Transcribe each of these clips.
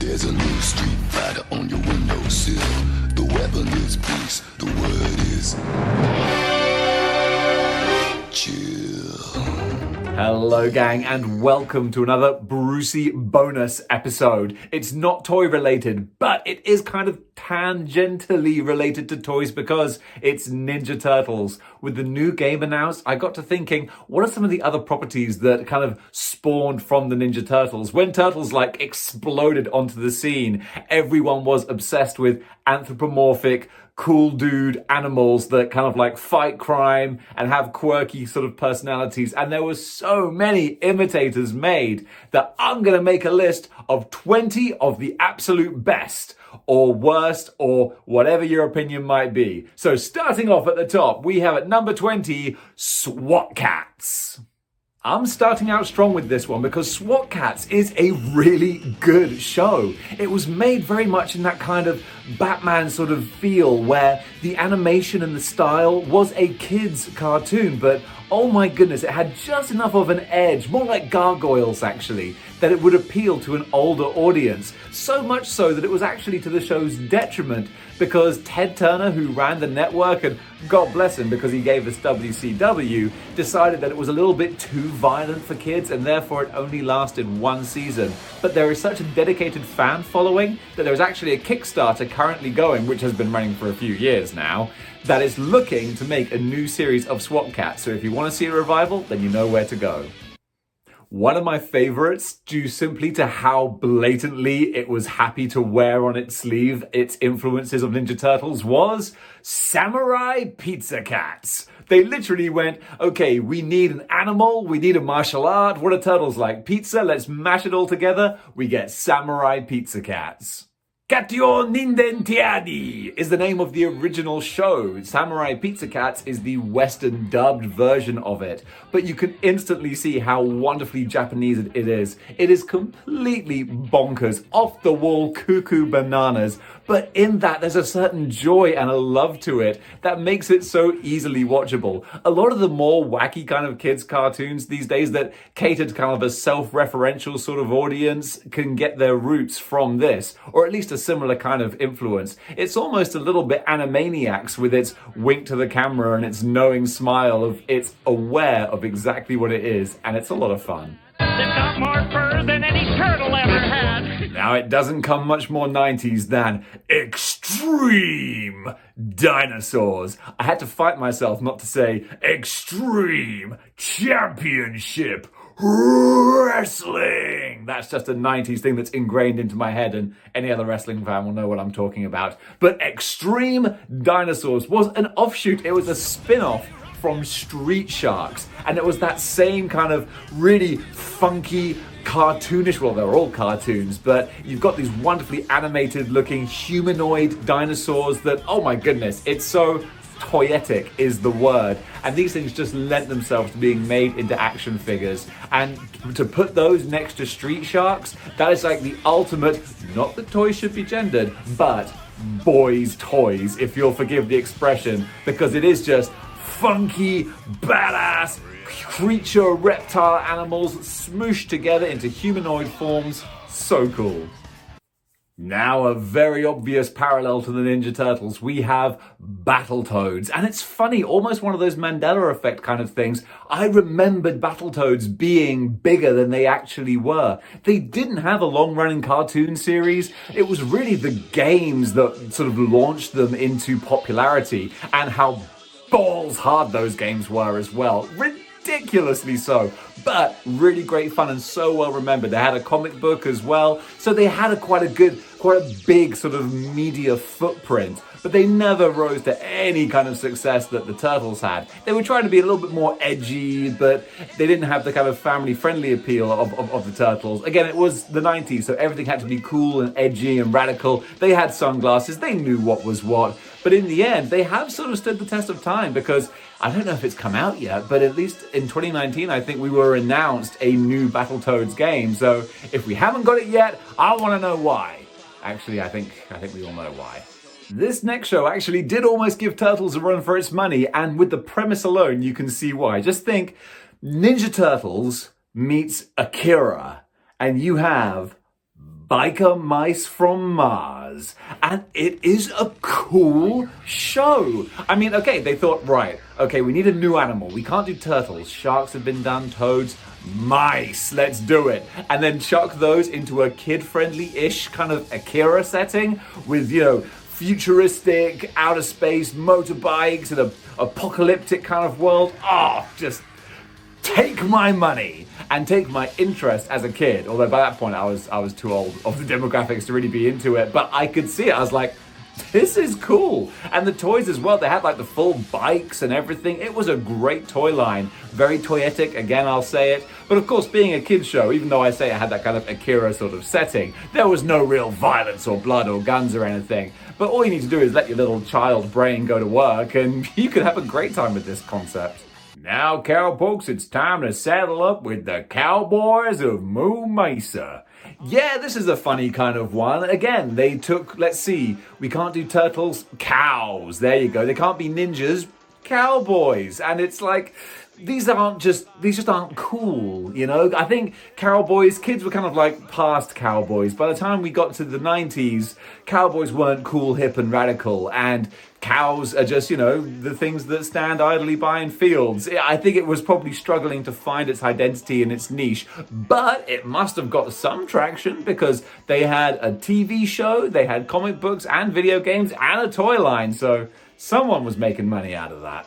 There's a new street fighter on your windowsill. The weapon is peace, the word is chill. Hello gang, and welcome to another Brucey bonus episode. It's not toy related, but it is kind of tangentially related to toys because it's Ninja Turtles. With the new game announced, I got to thinking, what are some of the other properties that kind of spawned from the Ninja Turtles? When Turtles exploded onto the scene, everyone was obsessed with anthropomorphic, cool dude animals that kind of fight crime and have quirky sort of personalities. And there were so many imitators made that I'm going to make a list of 20 of the absolute best or worst or whatever your opinion might be. So starting off at the top, we have at number 20, SWAT Cats. I'm starting out strong with this one because SWAT Cats is a really good show. It was made very much in that kind of Batman sort of feel where the animation and the style was a kid's cartoon, but oh my goodness, it had just enough of an edge, more like Gargoyles actually, that it would appeal to an older audience. So much so that it was actually to the show's detriment because Ted Turner, who ran the network, and God bless him because he gave us WCW, decided that it was a little bit too violent for kids and therefore it only lasted one season. But there is such a dedicated fan following that there is actually a Kickstarter currently going, which has been running for a few years now, that is looking to make a new series of SWAT Cats. So if you want to see a revival, then you know where to go. One of my favorites, due simply to how blatantly it was happy to wear on its sleeve its influences of Ninja Turtles, was Samurai Pizza Cats. They literally went, okay, we need an animal, we need a martial art. What are turtles like? Pizza, let's mash it all together. We get Samurai Pizza Cats. Katyo Nindentiadi is the name of the original show. Samurai Pizza Cats is the Western dubbed version of it. But you can instantly see how wonderfully Japanese it is. It is completely bonkers, off the wall, cuckoo bananas. But in that, there's a certain joy and a love to it that makes it so easily watchable. A lot of the more wacky kind of kids cartoons these days that cater to kind of a self-referential sort of audience can get their roots from this, or at least a similar kind of influence. It's almost a little bit Animaniacs with its wink to the camera and its knowing smile of it's aware of exactly what it is, and it's a lot of fun. They've got more fur than any turtle ever had. Now, it doesn't come much more 90s than Extreme Dinosaurs. I had to fight myself not to say Extreme Championship Wrestling. That's just a 90s thing that's ingrained into my head, and any other wrestling fan will know what I'm talking about. But Extreme Dinosaurs was an offshoot. It was a spin-off from Street Sharks, and it was that same kind of really funky, cartoonish, well, they're all cartoons, but you've got these wonderfully animated looking humanoid dinosaurs that, oh my goodness, it's so toyetic is the word, and these things just lent themselves to being made into action figures. And to put those next to Street Sharks, that is like the ultimate, not that toys should be gendered, but boys' toys, if you'll forgive the expression, because it is just funky, badass, creature reptile animals smooshed together into humanoid forms. So cool. Now, a very obvious parallel to the Ninja Turtles, we have Battletoads. And it's funny, almost one of those Mandela effect kind of things. I remembered Battletoads being bigger than they actually were. They didn't have a long-running cartoon series. It was really the games that sort of launched them into popularity, and how balls hard those games were as well. Ridiculously so, but really great fun and so well remembered. They had a comic book as well, so they had quite a big sort of media footprint, but they never rose to any kind of success that the Turtles had. They were trying to be a little bit more edgy, but they didn't have the kind of family-friendly appeal of the Turtles. Again, it was the 90s, so everything had to be cool and edgy and radical. They had sunglasses, they knew what was what. But in the end, they have sort of stood the test of time because I don't know if it's come out yet, but at least in 2019, I think we were announced a new Battletoads game. So if we haven't got it yet, I want to know why. Actually, I think we all know why. This next show actually did almost give Turtles a run for its money, and with the premise alone, you can see why. Just think Ninja Turtles meets Akira, and you have Biker Mice from Mars. And it is a cool show. I mean, okay, they thought, right, okay, we need a new animal. We can't do turtles. Sharks have been done, toads, mice, let's do it. And then chuck those into a kid-friendly-ish kind of Akira setting with, you know, futuristic, outer space, motorbikes, and an apocalyptic kind of world. Oh, just take my money and take my interest as a kid. Although by that point I was too old of the demographics to really be into it, but I could see it. I was like, this is cool. And the toys as well, they had like the full bikes and everything. It was a great toy line. Very toyetic, again, I'll say it. But of course, being a kid's show, even though I say it had that kind of Akira sort of setting, there was no real violence or blood or guns or anything. But all you need to do is let your little child brain go to work and you could have a great time with this concept. Now, cowpokes, it's time to saddle up with the Cowboys of Moo Mesa. Yeah, this is a funny kind of one. Again, they took, let's see, we can't do turtles, cows. There you go. They can't be ninjas, cowboys. And it's like, these just aren't cool, you know? I think cowboys, kids were kind of like past cowboys. By the time we got to the 90s, cowboys weren't cool, hip, and radical. And cows are just, you know, the things that stand idly by in fields. I think it was probably struggling to find its identity and its niche, but it must have got some traction because they had a TV show, they had comic books and video games and a toy line, so someone was making money out of that.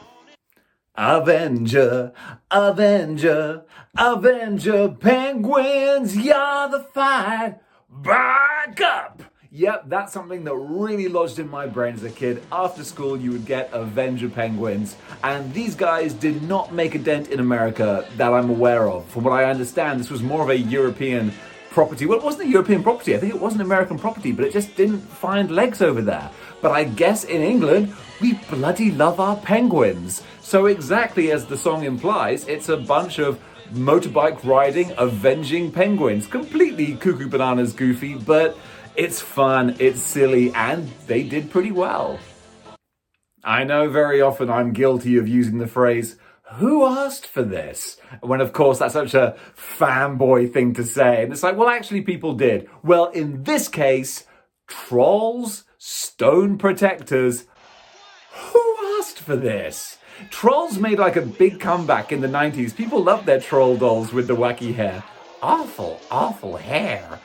Avenger, Avenger, Avenger, penguins, you're the fight, back up! Yep, that's something that really lodged in my brain as a kid. After school, you would get Avenger penguins, and these guys did not make a dent in America that I'm aware of. From what I understand, this was more of a European property. Well, it wasn't a European property. I think it was an American property, but it just didn't find legs over there. But I guess in England, we bloody love our penguins. So exactly as the song implies, it's a bunch of motorbike riding, avenging penguins. Completely cuckoo bananas goofy, but it's fun, it's silly, and they did pretty well. I know very often I'm guilty of using the phrase, who asked for this? When of course that's such a fanboy thing to say. And it's like, well, actually people did. Well, in this case, trolls, stone protectors, who asked for this? Trolls made like a big comeback in the 90s. People loved their troll dolls with the wacky hair. Awful, awful hair.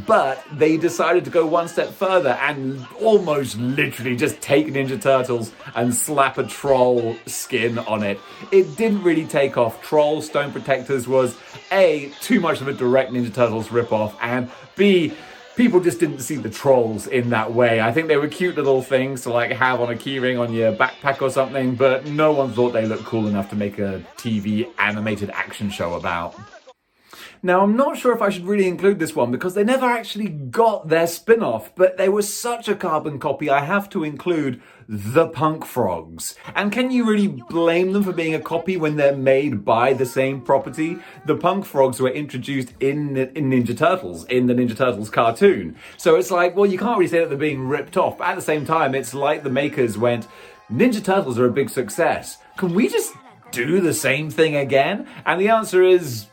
But they decided to go one step further and almost literally just take Ninja Turtles and slap a troll skin on it. It didn't really take off. Troll Stone Protectors was A, too much of a direct Ninja Turtles ripoff, and B, people just didn't see the trolls in that way. I think they were cute little things to like have on a keyring on your backpack or something, but no one thought they looked cool enough to make a TV animated action show about. Now, I'm not sure if I should really include this one because they never actually got their spin-off, but they were such a carbon copy, I have to include the Punk Frogs. And can you really blame them for being a copy when they're made by the same property? The Punk Frogs were introduced in Ninja Turtles, in the Ninja Turtles cartoon. So it's like, well, you can't really say that they're being ripped off, but at the same time, it's like the makers went, Ninja Turtles are a big success. Can we just do the same thing again? And the answer is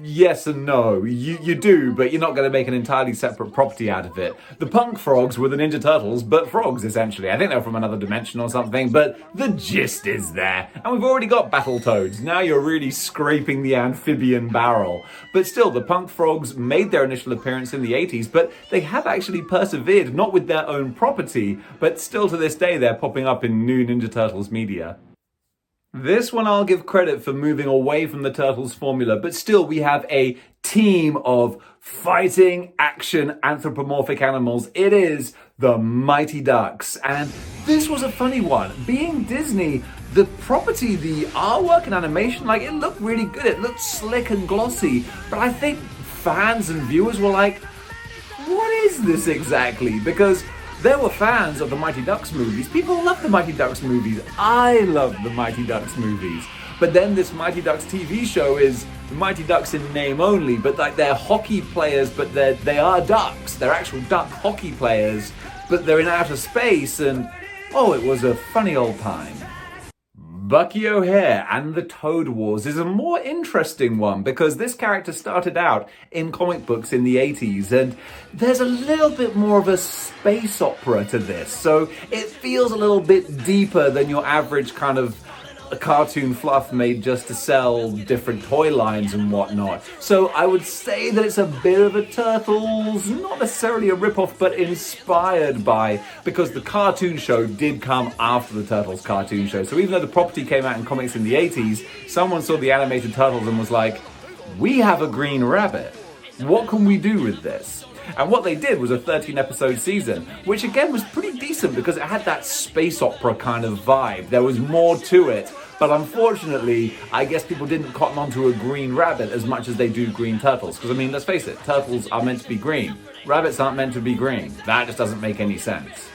yes and no. You do, but you're not going to make an entirely separate property out of it. The Punk Frogs were the Ninja Turtles, but frogs, essentially. I think they're from another dimension or something, but the gist is there. And we've already got Battletoads. Now you're really scraping the amphibian barrel. But still, the Punk Frogs made their initial appearance in the 80s, but they have actually persevered, not with their own property, but still to this day they're popping up in new Ninja Turtles media. This one I'll give credit for moving away from the Turtles formula, but still we have a team of fighting, action, anthropomorphic animals. It is the Mighty Ducks. And this was a funny one. Being Disney, the property, the artwork and animation, like it looked really good. It looked slick and glossy. But I think fans and viewers were like, what is this exactly? Because there were fans of the Mighty Ducks movies. People love the Mighty Ducks movies. I love the Mighty Ducks movies. But then this Mighty Ducks TV show is the Mighty Ducks in name only, but like they're hockey players, but they are ducks. They're actual duck hockey players, but they're in outer space, and oh, it was a funny old time. Bucky O'Hare and the Toad Wars is a more interesting one because this character started out in comic books in the 80s and there's a little bit more of a space opera to this, so it feels a little bit deeper than your average kind of a cartoon fluff made just to sell different toy lines and whatnot. So I would say that it's a bit of a Turtles, not necessarily a rip-off, but inspired by, because the cartoon show did come after the Turtles cartoon show. So even though the property came out in comics in the 80s, someone saw the animated Turtles and was like, we have a green rabbit. What can we do with this? And what they did was a 13-episode season, which again was pretty decent because it had that space opera kind of vibe. There was more to it, but unfortunately, I guess people didn't cotton onto a green rabbit as much as they do green turtles. Because I mean, let's face it, turtles are meant to be green. Rabbits aren't meant to be green. That just doesn't make any sense.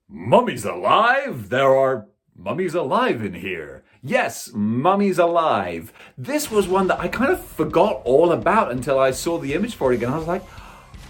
Mummies alive? There are mummies alive in here. Yes, Mummies Alive. This was one that I kind of forgot all about until I saw the image for it again. I was like,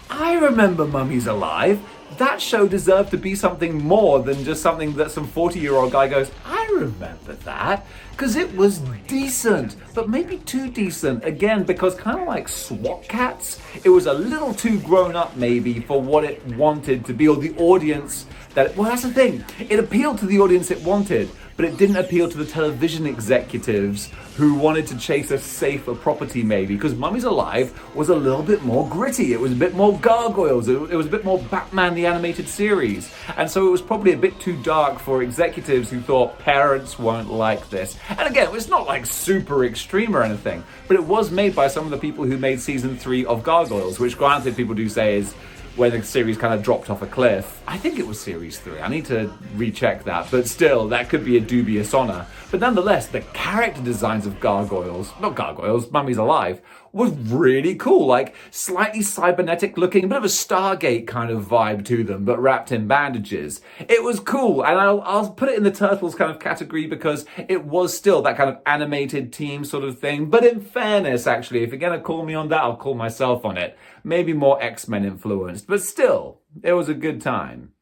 I remember Mummies Alive. That show deserved to be something more than just something that some 40-year-old guy goes, I remember that. Because it was decent, but maybe too decent. Again, because kind of like SWAT Cats, it was a little too grown up maybe for what it wanted to be, or the audience that, well, that's the thing. It appealed to the audience it wanted, but it didn't appeal to the television executives who wanted to chase a safer property maybe, because Mummies Alive was a little bit more gritty. It was a bit more gargoyles. It was a bit more Batman the Animated Series. And so it was probably a bit too dark for executives who thought parents won't like this. And again, it's not like super extreme or anything, but it was made by some of the people who made season 3 of Gargoyles, which granted people do say is where the series kind of dropped off a cliff. I think it was series 3. I need to recheck that, but still, that could be a dubious honor. But nonetheless, the character designs of Mummies Alive, was really cool. Like, slightly cybernetic looking, a bit of a Stargate kind of vibe to them, but wrapped in bandages. It was cool, and I'll put it in the Turtles kind of category because it was still that kind of animated team sort of thing. But in fairness, actually, if you're gonna call me on that, I'll call myself on it. Maybe more X-Men influenced, but still, it was a good time.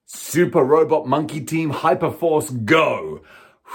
Super Robot Monkey Team Hyperforce Go!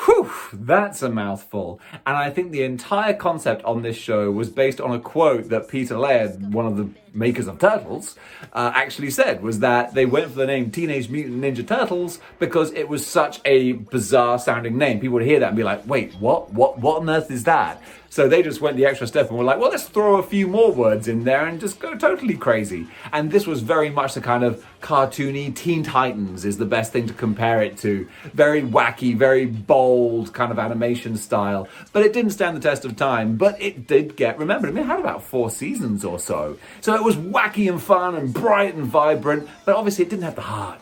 Whew, that's a mouthful. And I think the entire concept on this show was based on a quote that Peter Laird, one of the makers of Turtles, actually said, was that they went for the name Teenage Mutant Ninja Turtles because it was such a bizarre sounding name. People would hear that and be like, wait, what on earth is that? So they just went the extra step and were like, well, let's throw a few more words in there and just go totally crazy. And this was very much the kind of cartoony Teen Titans is the best thing to compare it to. Very wacky, very bold kind of animation style. But it didn't stand the test of time, but it did get remembered. I mean, it had about 4 seasons or so. So it was wacky and fun and bright and vibrant, but obviously it didn't have the heart.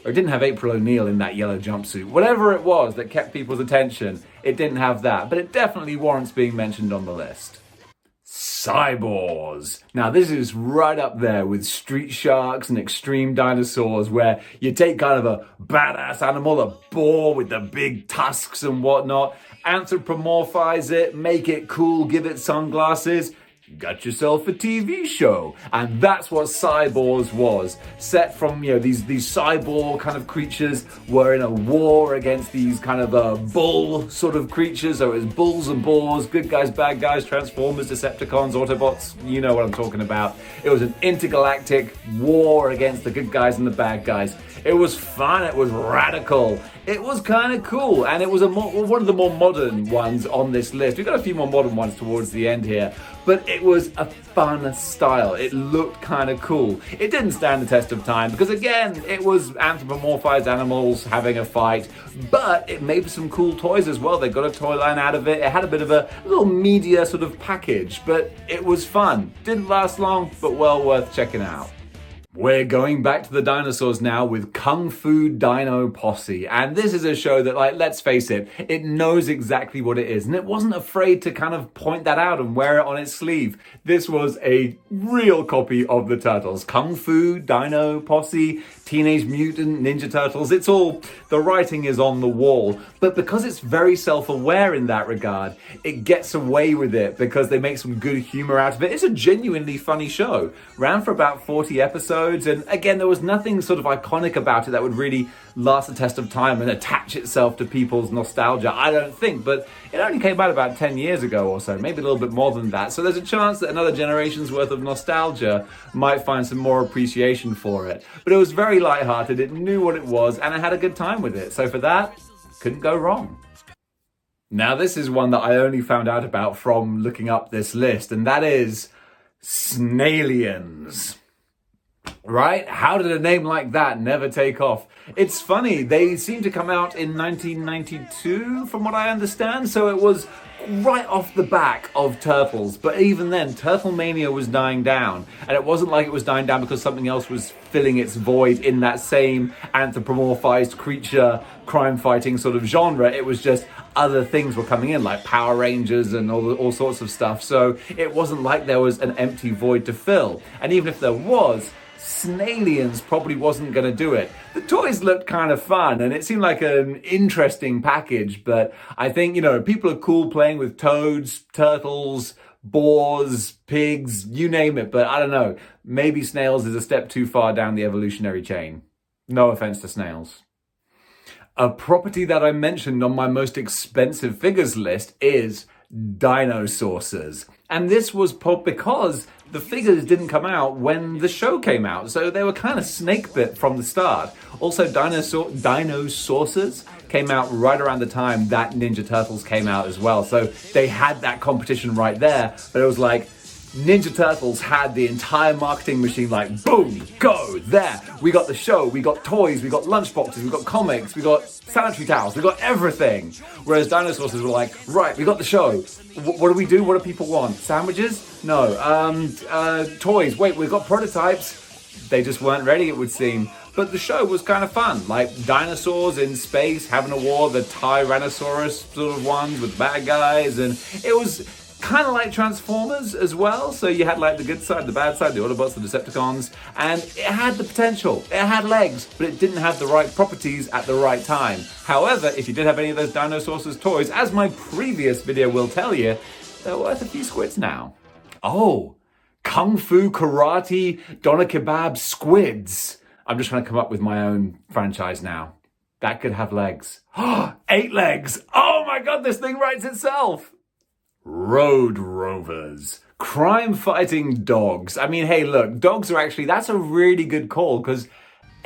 Or it didn't have April O'Neil in that yellow jumpsuit. Whatever it was that kept people's attention, it didn't have that. But it definitely warrants being mentioned on the list. Cyborgs. Now this is right up there with Street Sharks and Extreme Dinosaurs, where you take kind of a badass animal, a boar with the big tusks and whatnot, anthropomorphize it, make it cool, give it sunglasses, you got yourself a TV show. And that's what Cyborgs was. Set from, these cyborg kind of creatures were in a war against these kind of bull sort of creatures. So it was bulls and boars, good guys, bad guys, Transformers, Decepticons, Autobots. You know what I'm talking about. It was an intergalactic war against the good guys and the bad guys. It was fun. It was radical. It was kind of cool. And it was one of the more modern ones on this list. We've got a few more modern ones towards the end here. But it was a fun style. It looked kind of cool. It didn't stand the test of time because, again, it was anthropomorphized animals having a fight. But it made some cool toys as well. They got a toy line out of it. It had a bit of a little media sort of package. But it was fun. Didn't last long, but well worth checking out. We're going back to the dinosaurs now with Kung Fu Dino Posse. And this is a show that, let's face it, it knows exactly what it is. And it wasn't afraid to kind of point that out and wear it on its sleeve. This was a real copy of the Turtles. Kung Fu Dino Posse, Teenage Mutant Ninja Turtles. It's all, the writing is on the wall. But because it's very self-aware in that regard, it gets away with it because they make some good humor out of it. It's a genuinely funny show. Ran for about 40 episodes. episodes, and again, there was nothing sort of iconic about it that would really last the test of time and attach itself to people's nostalgia, I don't think, but it only came out about 10 years ago or so, maybe a little bit more than that, so there's a chance that another generation's worth of nostalgia might find some more appreciation for it. But it was very lighthearted, it knew what it was, and I had a good time with it, so for that, couldn't go wrong. Now this is one that I only found out about from looking up this list, and that is Snailians. Right? How did a name like that never take off? It's funny, they seem to come out in 1992 from what I understand, so it was right off the back of Turtles, but even then, Turtle Mania was dying down, and it wasn't like it was dying down because something else was filling its void in that same anthropomorphized creature crime fighting sort of genre. It was just other things were coming in, like Power Rangers and all sorts of stuff, so it wasn't like there was an empty void to fill, and even if there was, Snailians probably wasn't going to do it. The toys looked kind of fun and it seemed like an interesting package, but I think, people are cool playing with toads, turtles, boars, pigs, you name it, but I don't know. Maybe snails is a step too far down the evolutionary chain. No offense to snails. A property that I mentioned on my most expensive figures list is dinosaurs. And this was because the figures didn't come out when the show came out, so they were kind of snake bit from the start. Also, Dinosaurs came out right around the time that Ninja Turtles came out as well, so they had that competition right there, but it was like, Ninja Turtles had the entire marketing machine like, boom, go, there. We got the show, we got toys, we got lunchboxes, we got comics, we got sanitary towels, we got everything. Whereas Dinosaurs were like, right, we got the show. What do we do? What do people want? Sandwiches? No. Toys. Wait, we've got prototypes. They just weren't ready, it would seem. But the show was kind of fun, like dinosaurs in space having a war, the Tyrannosaurus sort of ones with bad guys, and it was kind of like Transformers as well, so you had like the good side, the bad side, the Autobots, the Decepticons, and it had the potential, it had legs, but it didn't have the right properties at the right time. However, if you did have any of those Dinosaurs toys, as my previous video will tell you, they're worth a few squids now. Oh, Kung Fu, Karate, Doner Kebab, Squids. I'm just trying to come up with my own franchise now. That could have legs. 8 legs! Oh my god, this thing writes itself! Road Rovers. Crime-fighting dogs. I mean, hey, look, dogs are actually, that's a really good call because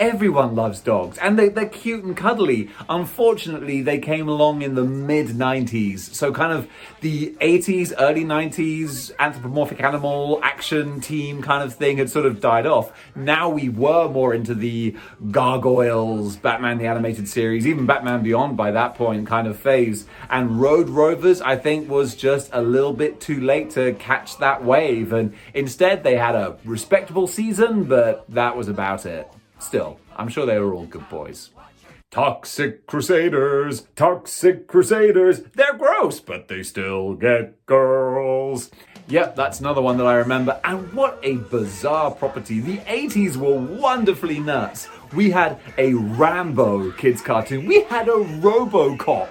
everyone loves dogs and they're cute and cuddly. Unfortunately, they came along in the mid-90s. So kind of the 80s, early 90s, anthropomorphic animal action team kind of thing had sort of died off. Now we were more into the Gargoyles, Batman the Animated Series, even Batman Beyond by that point kind of phase. And Road Rovers, I think, was just a little bit too late to catch that wave. And instead, they had a respectable season, but that was about it. Still, I'm sure they were all good boys. Toxic Crusaders, they're gross, but they still get girls. Yep, that's another one that I remember, and what a bizarre property. The 80s were wonderfully nuts. We had a Rambo kids cartoon, we had a RoboCop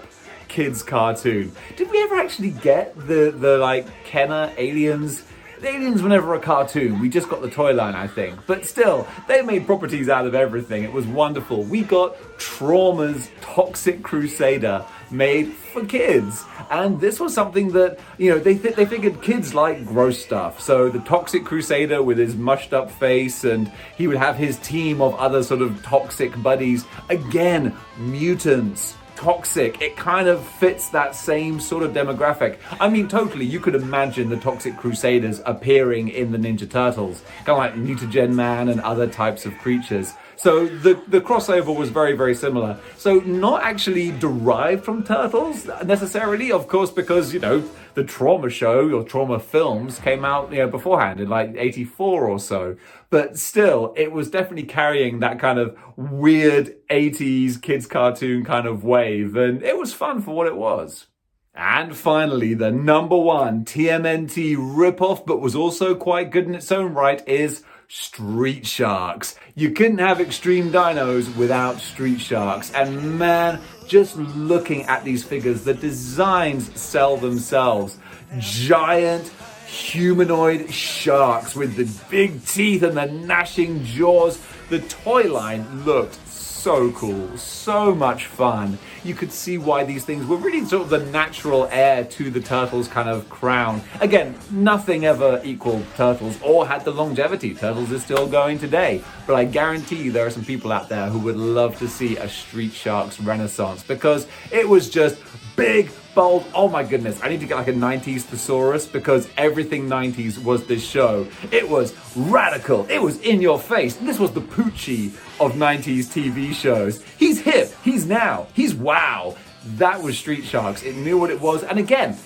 kids cartoon. Did we ever actually get the like Kenner aliens? The aliens were never a cartoon, we just got the toy line, I think. But still, they made properties out of everything, it was wonderful. We got Trauma's Toxic Crusader made for kids. And this was something that, they figured kids like gross stuff. So the Toxic Crusader with his mushed up face, and he would have his team of other sort of toxic buddies. Again, mutants. Toxic, it kind of fits that same sort of demographic. I mean, totally, you could imagine the Toxic Crusaders appearing in the Ninja Turtles, kind of like Mutagen Man and other types of creatures. So the crossover was very, very similar. So not actually derived from Turtles necessarily, of course, because, the Trauma show or Trauma films came out, beforehand in like 84 or so. But still, it was definitely carrying that kind of weird 80s kids cartoon kind of wave. And it was fun for what it was. And finally, the number one TMNT ripoff, but was also quite good in its own right, is Street Sharks. You couldn't have Extreme Dinos without Street Sharks. And man, just looking at these figures, the designs sell themselves. Giant, humanoid sharks with the big teeth and the gnashing jaws. The toy line looked so cool, so much fun. You could see why these things were really sort of the natural heir to the Turtles kind of crown. Again, nothing ever equaled Turtles or had the longevity Turtles is still going today. But I guarantee you there are some people out there who would love to see a Street Sharks renaissance because it was just big, bold. Oh my goodness, I need to get like a 90s thesaurus because everything 90s was this show. It was radical, it was in your face. This was the Poochie of 90s TV shows. He's hip, he's now, he's wow. That was Street Sharks. It knew what it was. And again,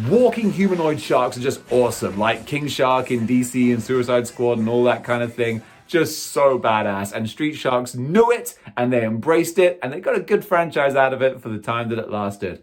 walking humanoid sharks are just awesome, like King Shark in DC and Suicide Squad and all that kind of thing. Just so badass. And Street Sharks knew it and they embraced it and they got a good franchise out of it for the time that it lasted.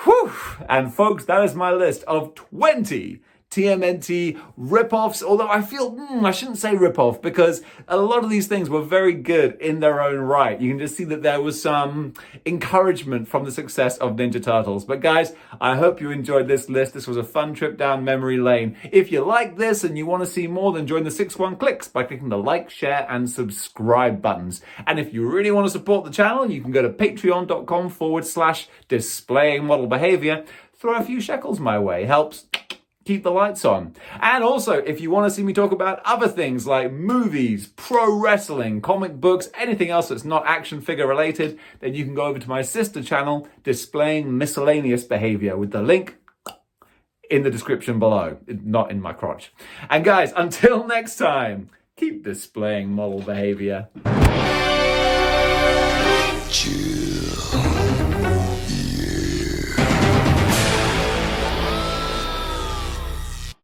Whew! And folks, that is my list of 20 TMNT rip-offs, although I feel I shouldn't say rip-off because a lot of these things were very good in their own right. You can just see that there was some encouragement from the success of Ninja Turtles. But guys, I hope you enjoyed this list. This was a fun trip down memory lane. If you like this and you want to see more, then join the 6-1 Clicks by clicking the like, share, and subscribe buttons. And if you really want to support the channel, you can go to patreon.com/displaying model behavior. Throw a few shekels my way. Helps keep the lights on. And also, if you want to see me talk about other things like movies, pro wrestling, comic books, anything else that's not action figure related, then you can go over to my sister channel, Displaying Miscellaneous Behavior, with the link in the description below, not in my crotch. And guys, until next time, keep displaying model behavior. Chill.